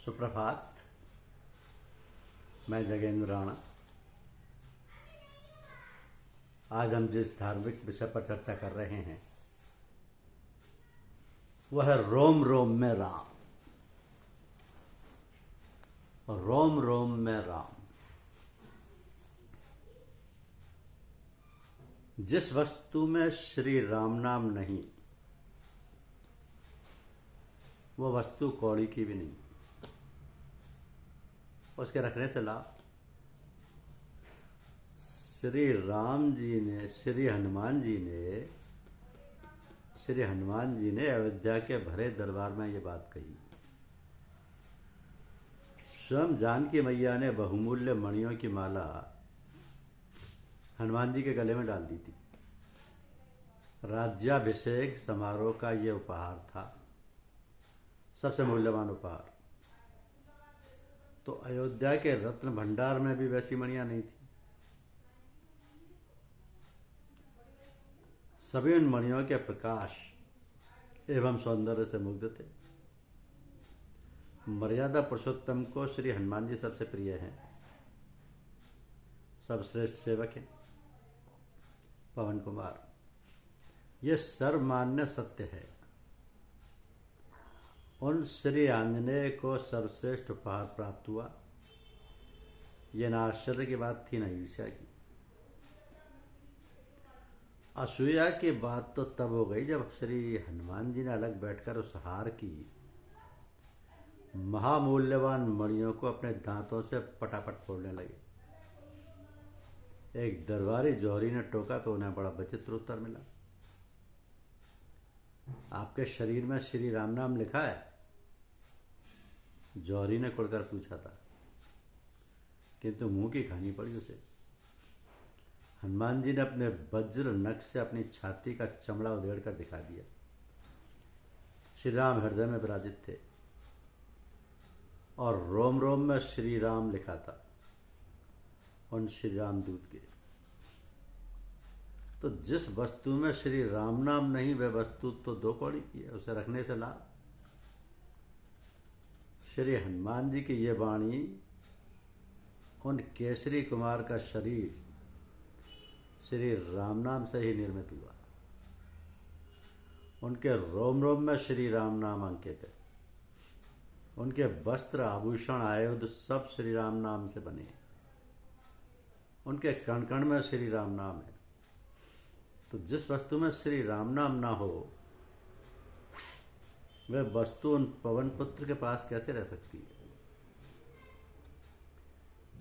सुप्रभात। मैं जगेंद्र राणा। आज हम जिस धार्मिक विषय पर चर्चा कर रहे हैं वह है रोम रोम में राम। रोम रोम में राम। जिस वस्तु में श्री राम नाम नहीं वो वस्तु कौड़ी की भी नहीं। उसके रखने से लाभ। श्री राम जी ने श्री हनुमान जी ने अयोध्या के भरे दरबार में ये बात कही। स्वयं जानकी मैया ने बहुमूल्य मणियों की माला हनुमान जी के गले में डाल दी थी। राज्याभिषेक समारोह का ये उपहार था, सबसे मूल्यवान उपहार। तो अयोध्या के रत्न भंडार में भी वैसी मणियां नहीं थी। सभी उन मणियों के प्रकाश एवं सौंदर्य से मुग्ध थे। मर्यादा पुरुषोत्तम को श्री हनुमान जी सबसे प्रिय हैं, सर्वश्रेष्ठ सेवक हैं। पवन कुमार, ये सर्वमान्य सत्य है। उन श्री आंजनेय को सर्वश्रेष्ठ उपहार प्राप्त हुआ। यह न आश्चर्य की बात थी न ईर्ष्या की। असूया की बात तो तब हो गई जब श्री हनुमान जी ने अलग बैठकर उस हार की महामूल्यवान मणियों को अपने दांतों से पटापट फोड़ने लगे। एक दरबारी जौहरी ने टोका तो उन्हें बड़ा विचित्र उत्तर मिला। आपके शरीर में श्री राम नाम लिखा है? जौहरी ने कुड़कर पूछा था, किंतु मुंह की खानी पड़ी उसे। हनुमान जी ने अपने वज्र नख से अपनी छाती का चमड़ा उधेड़ कर दिखा दिया। श्री राम हृदय में विराजित थे और रोम रोम में श्री राम लिखा था उन श्री राम दूत के। तो जिस वस्तु में श्री राम नाम नहीं वह वस्तु तो दो कौड़ी की है, उसे रखने से लाभ। श्री हनुमान जी की ये वाणी उन केसरी कुमार का शरीर श्री राम नाम से ही निर्मित हुआ। उनके रोम रोम में श्री राम नाम अंकित है। उनके वस्त्र आभूषण आयुध सब श्री राम नाम से बने। उनके कण कण में श्री राम नाम है। तो जिस वस्तु में श्री राम नाम ना हो वह वस्तु उन पवन पुत्र के पास कैसे रह सकती है?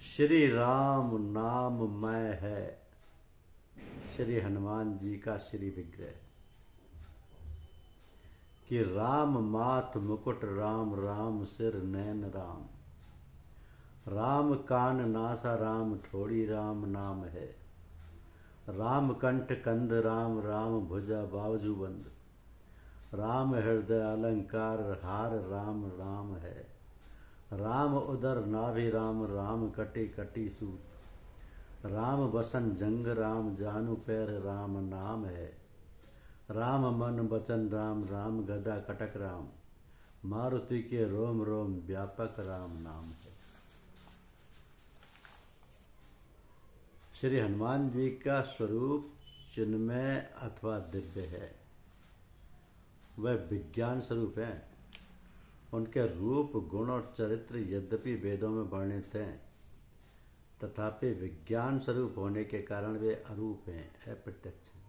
श्री राम नाम मय है श्री हनुमान जी का श्री विग्रह। कि राम माथ मुकुट राम, राम सिर नैन राम, राम कान नासा राम ठोड़ी राम नाम है, राम कंठ कंध राम, राम भुजा बावजू बंद, राम हृदय अलंकार हार राम राम है, राम उदर नाभि राम, राम कटी कटी सूत, राम बसन जंग राम, जानु पैर राम नाम है, राम मन वचन राम, राम गदा कटक राम, मारुति के रोम रोम व्यापक राम नाम है। श्री हनुमान जी का स्वरूप चिन्मय अथवा दिव्य है। वह विज्ञान स्वरूप है। उनके रूप गुण और चरित्र यद्यपि वेदों में वर्णित हैं तथापि विज्ञान स्वरूप होने के कारण वे अरूप हैं, अप्रत्यक्ष हैं।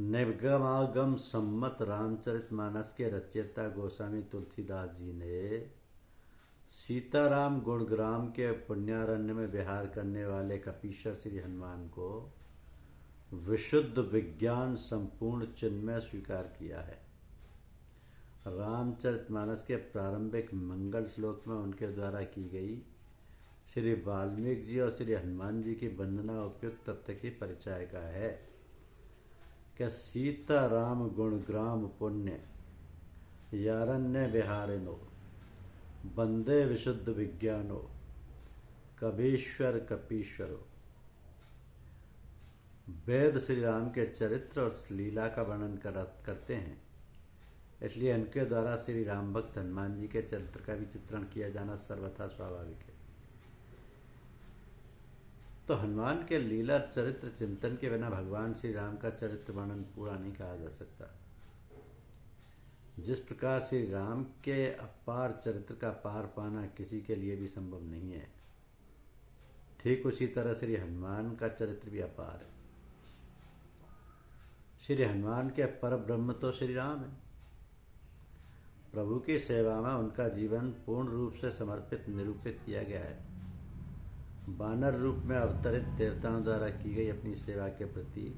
निगमागम सम्मत रामचरितमानस के रचयिता गोस्वामी तुलसीदास जी ने सीताराम गुणग्राम के पुण्यारण्य में विहार करने वाले कपीश्वर श्री हनुमान को विशुद्ध विज्ञान संपूर्ण चिन्मय स्वीकार किया है। रामचरितमानस के प्रारंभिक मंगल श्लोक में उनके द्वारा की गई श्री वाल्मीकि जी और श्री हनुमान जी की वंदना उपयुक्त तथ्य की परिचय का है कि सीता राम गुणग्राम पुण्य यारण्य विहारिनो वंदे विशुद्ध विज्ञानो कबीश्वर कपीश्वरो। वेद श्री राम के चरित्र और लीला का वर्णन करते हैं इसलिए उनके द्वारा श्री राम भक्त हनुमान जी के चरित्र का भी चित्रण किया जाना सर्वथा स्वाभाविक है। तो हनुमान के लीला चरित्र चिंतन के बिना भगवान श्री राम का चरित्र वर्णन पूरा नहीं कहा जा सकता। जिस प्रकार श्री राम के अपार चरित्र का पार पाना किसी के लिए भी संभव नहीं है, ठीक उसी तरह श्री हनुमान का चरित्र भी अपार है। श्री हनुमान के पर ब्रह्म तो श्री राम है। प्रभु की सेवा में उनका जीवन पूर्ण रूप से समर्पित निरूपित किया गया है। वानर रूप में अवतरित देवताओं द्वारा की गई अपनी सेवा के प्रति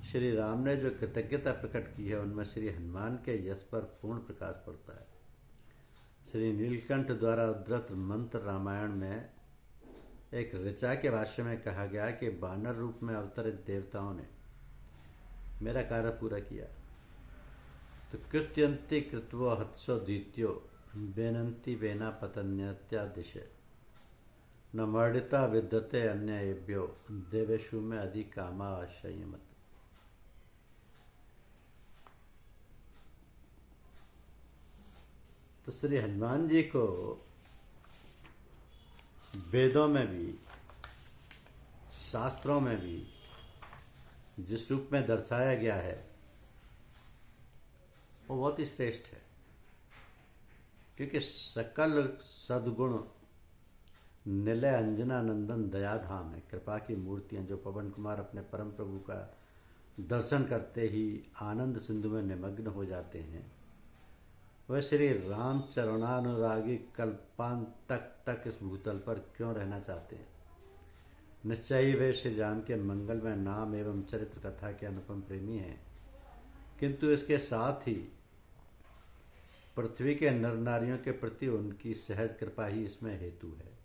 श्री राम ने जो कृतज्ञता प्रकट की है, उनमें श्री हनुमान के यश पर पूर्ण प्रकाश पड़ता है। श्री नीलकंठ द्वारा उद्धृत मंत्र रामायण में एक ऋचा के भाष्य में कहा गया कि वानर रूप में अवतरित देवताओं ने मेरा कार्य पूरा किया। तो कृत्यंति कृत्वो हत्सो द्वितीयो बेनंती बेना पतन्यत्यादिश न मर्डिता विद्यते अन्येभ्यो देवेशु में अधिक कामा संयमत। तो श्री हनुमान जी को वेदों में भी शास्त्रों में भी जिस रूप में दर्शाया गया है वो बहुत ही श्रेष्ठ है, क्योंकि सकल सद्गुण निलय अंजना नंदन दयाधाम है। कृपा की मूर्तियां जो पवन कुमार अपने परम प्रभु का दर्शन करते ही आनंद सिंधु में निमग्न हो जाते हैं, वह श्री राम चरणानुरागी कल्पांत तक इस भूतल पर क्यों रहना चाहते हैं। निश्चय ही वे श्री राम के मंगलमय नाम एवं चरित्र कथा के अनुपम प्रेमी हैं, किंतु इसके साथ ही पृथ्वी के नर नारियों के प्रति उनकी सहज कृपा ही इसमें हेतु है।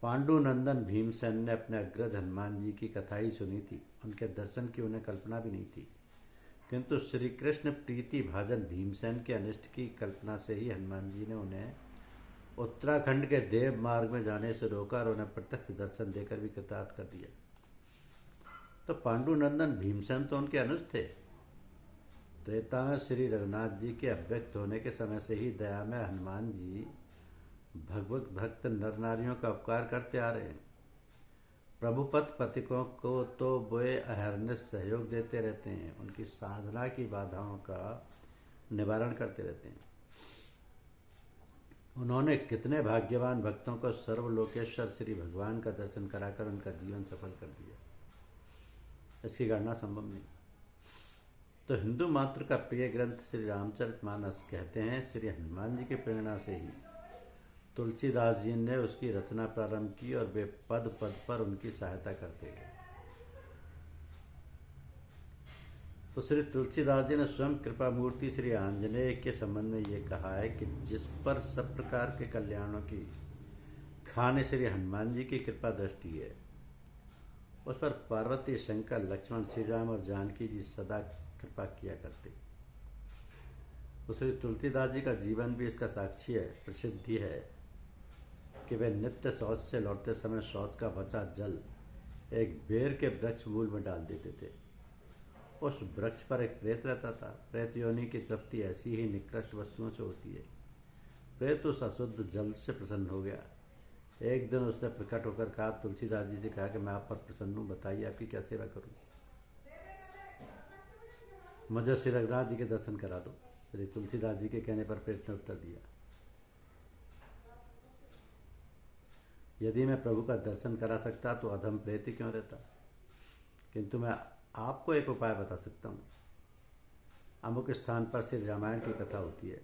पांडु नंदन भीमसेन ने अपने अग्रज हनुमान जी की कथा ही सुनी थी, उनके दर्शन की उन्हें कल्पना भी नहीं थी, किंतु श्री कृष्ण प्रीति भाजन भीमसेन के अनिष्ट की कल्पना से ही हनुमान जी ने उन्हें उत्तराखंड के देव मार्ग में जाने से रोका और उन्हें प्रत्यक्ष दर्शन देकर भी कृतार्थ कर दिया। तो पांडुनंदन भीमसेन तो उनके अनुज थे। त्रेता में श्री रघुनाथ जी के अव्यक्त होने के समय से ही दया में हनुमान जी भगवत भक्त नर नारियों का उपकार करते आ रहे हैं। प्रभुपत पथिकों को तो वे अहरनिश सहयोग देते रहते हैं, उनकी साधना की बाधाओं का निवारण करते रहते हैं। उन्होंने कितने भाग्यवान भक्तों को सर्वलोकेश्वर श्री भगवान का दर्शन कराकर उनका जीवन सफल कर दिया, इसकी गणना संभव नहीं। तो हिंदू मात्र का प्रिय ग्रंथ श्री रामचरितमानस कहते हैं श्री हनुमान जी की प्रेरणा से ही तुलसीदास जी ने उसकी रचना प्रारंभ की और वे पद पद पर उनकी सहायता करते गए। तो श्री तुलसीदास जी ने स्वयं कृपा मूर्ति श्री आंजनेय के संबंध में ये कहा है कि जिस पर सब प्रकार के कल्याणों की खान श्री हनुमान जी की कृपा दृष्टि है, उस पर पार्वती, शंकर, लक्ष्मण, श्री राम और जानकी जी सदा कृपा किया करते। तो श्री तुलसीदास जी का जीवन भी इसका साक्षी है। प्रसिद्धि है कि वे नित्य शौच से लौटते समय शौच का बचा जल एक बेर के वृक्ष मूल में डाल देते थे। उस वृक्ष पर एक प्रेत रहता था। प्रेत योनि की तृप्ति ऐसी ही निकृष्ट वस्तुओं से होती है। प्रेत उस अशुद्ध जल से प्रसन्न हो गया। एक दिन उसने प्रकट होकर कहा, तुलसीदास जी से कहा कि मैं आप पर प्रसन्न हूँ, बताइए आपकी क्या सेवा करूँ, मुझे श्री रघुनाथ जी के दर्शन करा दो। श्री तुलसीदास जी के कहने पर प्रेत ने उत्तर दिया, यदि मैं प्रभु का दर्शन करा सकता तो अधम प्रेत ही क्यों रहता, किंतु मैं आपको एक उपाय बता सकता हूँ। अमुक स्थान पर श्री रामायण की कथा होती है,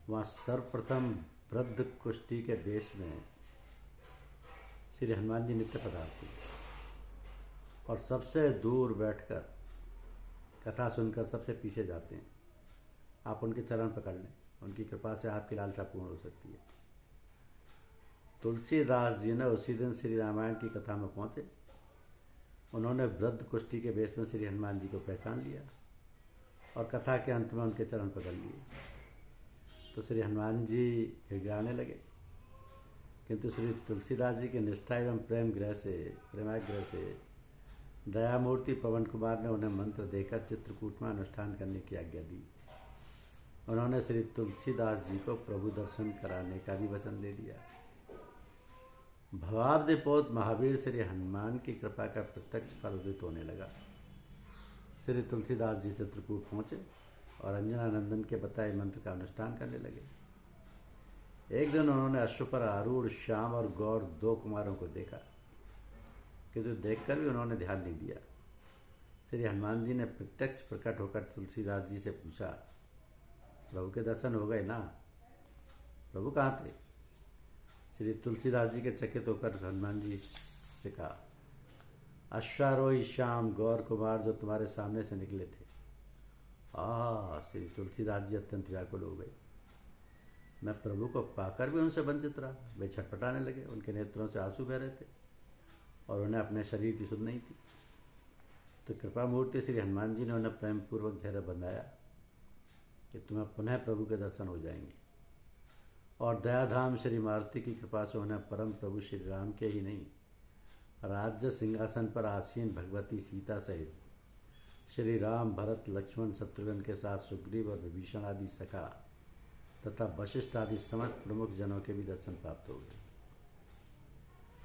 वहाँ सर्वप्रथम वृद्ध कुष्ठी के वेश में श्री हनुमान जी नित्य पधारते और सबसे दूर बैठकर कथा सुनकर सबसे पीछे जाते हैं। आप उनके चरण पकड़ लें, उनकी कृपा से आपकी लालसा पूर्ण हो सकती है। तुलसीदास जी ने उसी दिन श्री रामायण की कथा में पहुँचे। उन्होंने वृद्ध कुष्ठी के वेश में श्री हनुमान जी को पहचान लिया और कथा के अंत में उनके चरण पकड़ लिए। तो श्री हनुमान जी गिड़गिड़ाने लगे, किंतु श्री तुलसीदास जी की निष्ठा एवं प्रेमाग्रह से दयामूर्ति पवन कुमार ने उन्हें मंत्र देकर चित्रकूट में अनुष्ठान करने की आज्ञा दी। उन्होंने श्री तुलसीदास जी को प्रभु दर्शन कराने का भी वचन दे दिया। भवाब्धिपोत महावीर श्री हनुमान की कृपा का प्रत्यक्ष फल उदित होने लगा। श्री तुलसीदास जी चित्रकूट पहुँचे और अंजना नंदन के बताए मंत्र का अनुष्ठान करने लगे। एक दिन उन्होंने अश्व पर आरूढ़ श्याम और गौर 2 कुमारों को देखा, किंतु देखकर भी उन्होंने ध्यान नहीं दिया। श्री हनुमान जी ने प्रत्यक्ष प्रकट होकर तुलसीदास जी से पूछा, प्रभु के दर्शन हो गए ना? प्रभु कहाँ थे? श्री तुलसीदास जी के चकित होकर हनुमान जी से कहा, अश्वारोही श्याम गौर कुमार जो तुम्हारे सामने से निकले थे। श्री तुलसीदास जी अत्यंत व्याकुल हो गए। मैं प्रभु को पाकर भी उनसे वंचित रहा। वे छटपटाने लगे, उनके नेत्रों से आंसू बह रहे थे और उन्हें अपने शरीर की सुध नहीं थी। तो कृपा मूर्ति श्री हनुमान जी ने उन्हें प्रेम पूर्वक धैर्य बंधाया कि तुम्हें पुनः प्रभु के दर्शन हो जाएंगे। और दयाधाम श्री मारुति की कृपा से उन्हें परम प्रभु श्री राम के ही नहीं, राज्य सिंहासन पर आसीन भगवती सीता सहित श्री राम, भरत, लक्ष्मण, शत्रुघ्न के साथ सुग्रीव और विभीषण आदि सखा तथा वशिष्ठ आदि समस्त प्रमुख जनों के भी दर्शन प्राप्त हो गए।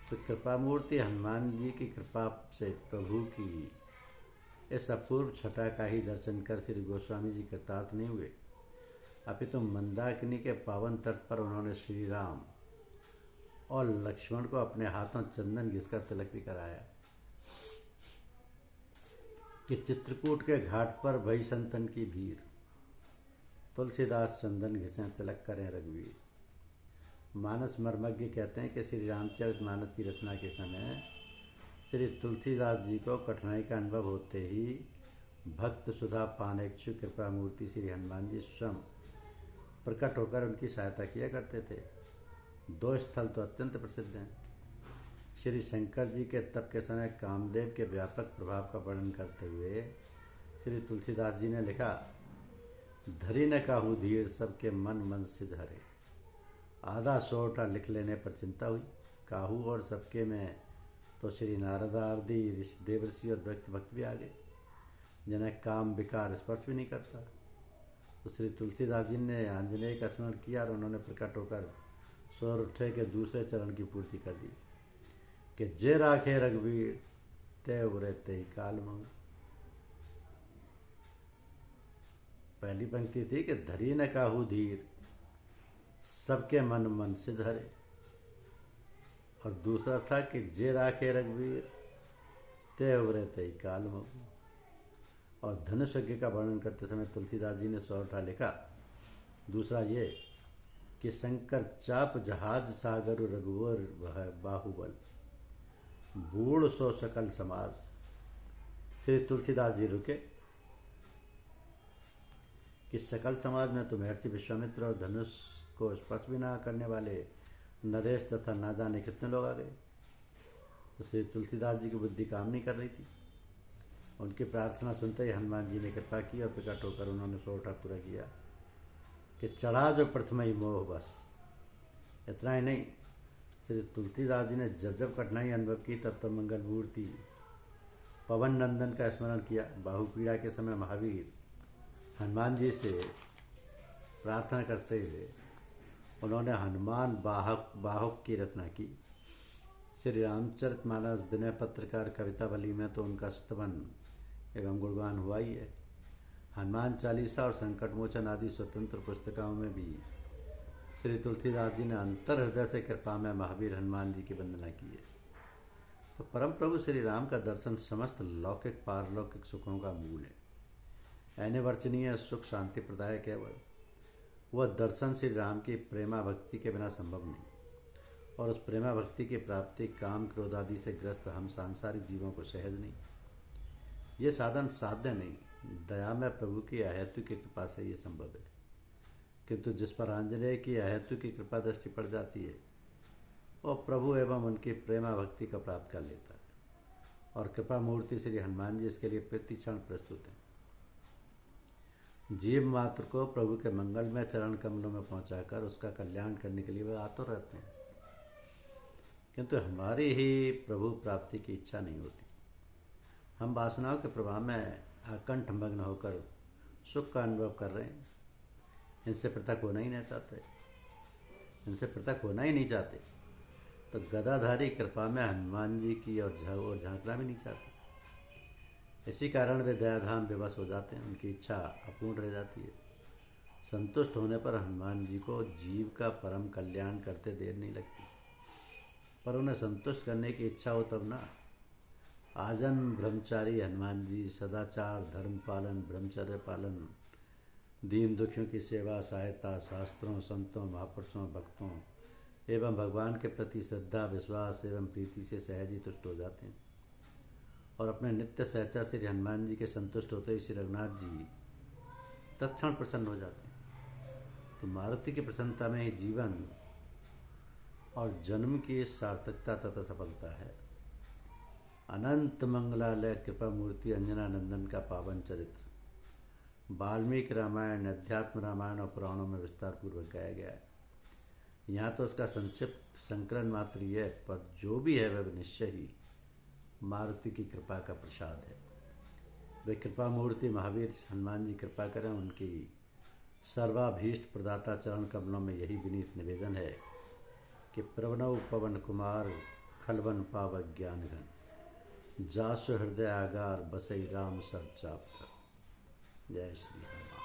तो कृपा मूर्ति हनुमान जी की कृपा से प्रभु की इस अपूर्व छटा का ही दर्शन कर श्री गोस्वामी जी कृतार्थ नहीं हुए, अपितु मंदाकिनी के पावन तट पर उन्होंने श्री राम और लक्ष्मण को अपने हाथों चंदन घिसकर तिलक भी कराया कि चित्रकूट के घाट पर भई संतन की भीड़, तुलसीदास चंदन घिसें तिलक करें रघुवीर। मानस मर्मज्ञ कहते हैं कि श्री रामचरित मानस की रचना के समय श्री तुलसीदास जी को कठिनाई का अनुभव होते ही भक्त सुधा पानेक्षु कृपा मूर्ति श्री हनुमान जी स्वयं प्रकट होकर उनकी सहायता किया करते थे। 2 स्थल तो अत्यंत प्रसिद्ध हैं। श्री शंकर जी के तप के समय कामदेव के व्यापक प्रभाव का वर्णन करते हुए श्री तुलसीदास जी ने लिखा, धरी न काहू धीर सबके मन मन सिज हरे। आधा सोटा लिख लेने पर चिंता हुई। काहू और सबके में तो श्री नारद आदि ऋषि, देवर्षि और व्यक्ति भक्त भी आ गए, जिन्हें काम विकार स्पर्श भी नहीं करता। तो श्री तुलसीदास जी ने आंजनेय का स्मरण किया और उन्होंने प्रकट होकर स्वर उठे के दूसरे चरण की पूर्ति कर दी कि जे राखे रघुवीर ते उबरे ते काल मऊ। पहली पंक्ति थी कि धरी न काहू धीर सबके मन मन से धरे, और दूसरा था कि जे राखे रघुवीर ते उबरे ते काल मऊ। और धनुष यज्ञ का वर्णन करते समय तुलसीदास जी ने सौरठा लिखा। दूसरा ये कि शंकर चाप जहाज सागर रघुवर वह बाहुबल, बूढ़ सो सकल समाज। श्री तुलसीदास जी रुके कि सकल समाज में तो महर्षि विश्वामित्र और धनुष को स्पर्श भी ना करने वाले नरेश तथा ना जाने कितने लोग आ गए। तो श्री तुलसीदास जी की बुद्धि काम नहीं कर रही थी। उनकी प्रार्थना सुनते ही हनुमान जी ने कृपा की और प्रकट होकर उन्होंने सोरठा पूरा किया कि चढ़ा जो प्रथम ही मोह बस। इतना ही नहीं, श्री तुलसीदास जी ने जब जब कठिनाई अनुभव की तब तब मंगल मूर्ति पवन नंदन का स्मरण किया। बाहुपीड़ा के समय महावीर हनुमान जी से प्रार्थना करते हुए उन्होंने हनुमान बाहुक की रचना की। श्री रामचरितमानस विनय पत्रकार कवितावली में तो उनका स्तवन एवं गुणगान हुआ ही है। हनुमान चालीसा और संकट मोचन आदि स्वतंत्र पुस्तकों में भी श्री तुलसीदास जी ने अंतर हृदय से कृपा में महावीर हनुमान जी की वंदना की है। तो परम प्रभु श्री राम का दर्शन समस्त लौकिक पारलौकिक सुखों का मूल है। अनिवर्चनीय सुख शांति प्रदायक है। वह दर्शन श्री राम की प्रेमा भक्ति के बिना संभव नहीं, और उस प्रेमा भक्ति की प्राप्ति काम क्रोध आदि से ग्रस्त हम सांसारिक जीवों को सहज नहीं। ये साधन साध्य नहीं, दया में प्रभु की अहेतु की कृपा से ये संभव है। किंतु जिस पर आंजनेय की अहेतु की कृपा दृष्टि पड़ जाती है वो प्रभु एवं उनकी प्रेमा भक्ति का प्राप्त कर लेता है, और कृपा मूर्ति श्री हनुमान जी इसके लिए प्रतिक्षण प्रस्तुत हैं। जीव मात्र को प्रभु के मंगल में चरण कमलों में पहुंचाकर उसका कल्याण करने के लिए वे आतुर रहते हैं, किंतु हमारी ही प्रभु प्राप्ति की इच्छा नहीं होती। हम वासनाओं के प्रभाव में आकंठ मग्न होकर सुख का अनुभव कर रहे हैं, इनसे पृथक होना ही नहीं चाहते, इनसे पृथक होना ही नहीं चाहते, तो गदाधारी कृपा में हनुमान जी की और झांकना भी नहीं चाहते। इसी कारण वे दयाधाम विवश हो जाते हैं, उनकी इच्छा अपूर्ण रह जाती है। संतुष्ट होने पर हनुमान जी को जीव का परम कल्याण करते देर नहीं लगती, पर उन्हें संतुष्ट करने की इच्छा हो तब ना। आजन्म ब्रह्मचारी हनुमान जी सदाचार, धर्म पालन, ब्रह्मचर्य पालन, दीन दुखियों की सेवा, सहायता, शास्त्रों, संतों, महापुरुषों, भक्तों एवं भगवान के प्रति श्रद्धा, विश्वास एवं प्रीति से सहज ही तुष्ट हो जाते हैं और अपने नित्य सहचर श्री हनुमान जी के संतुष्ट होते ही श्री रघुनाथ जी तत्क्षण प्रसन्न हो जाते हैं। तो मारुति की प्रसन्नता में ही जीवन और जन्म की सार्थकता तथा सफलता है। अनंत मंगलालय कृपा मूर्ति अंजना नंदन का पावन चरित्र वाल्मीकि रामायण, अध्यात्म रामायण और पुराणों में विस्तार पूर्वक गाया गया है। यहाँ तो उसका संक्षिप्त संकलन मात्र ही है, पर जो भी है वह निश्चय ही मारुति की कृपा का प्रसाद है। वे कृपा मूर्ति महावीर हनुमान जी कृपा करें। उनकी सर्वाभीष्ट प्रदाता चरण कमलों में यही विनीत निवेदन है कि प्रवनव पवन कुमार खलवन पावक ज्ञान घन जासु हृदय आगार बसई राम सर चाप। जय श्री राम।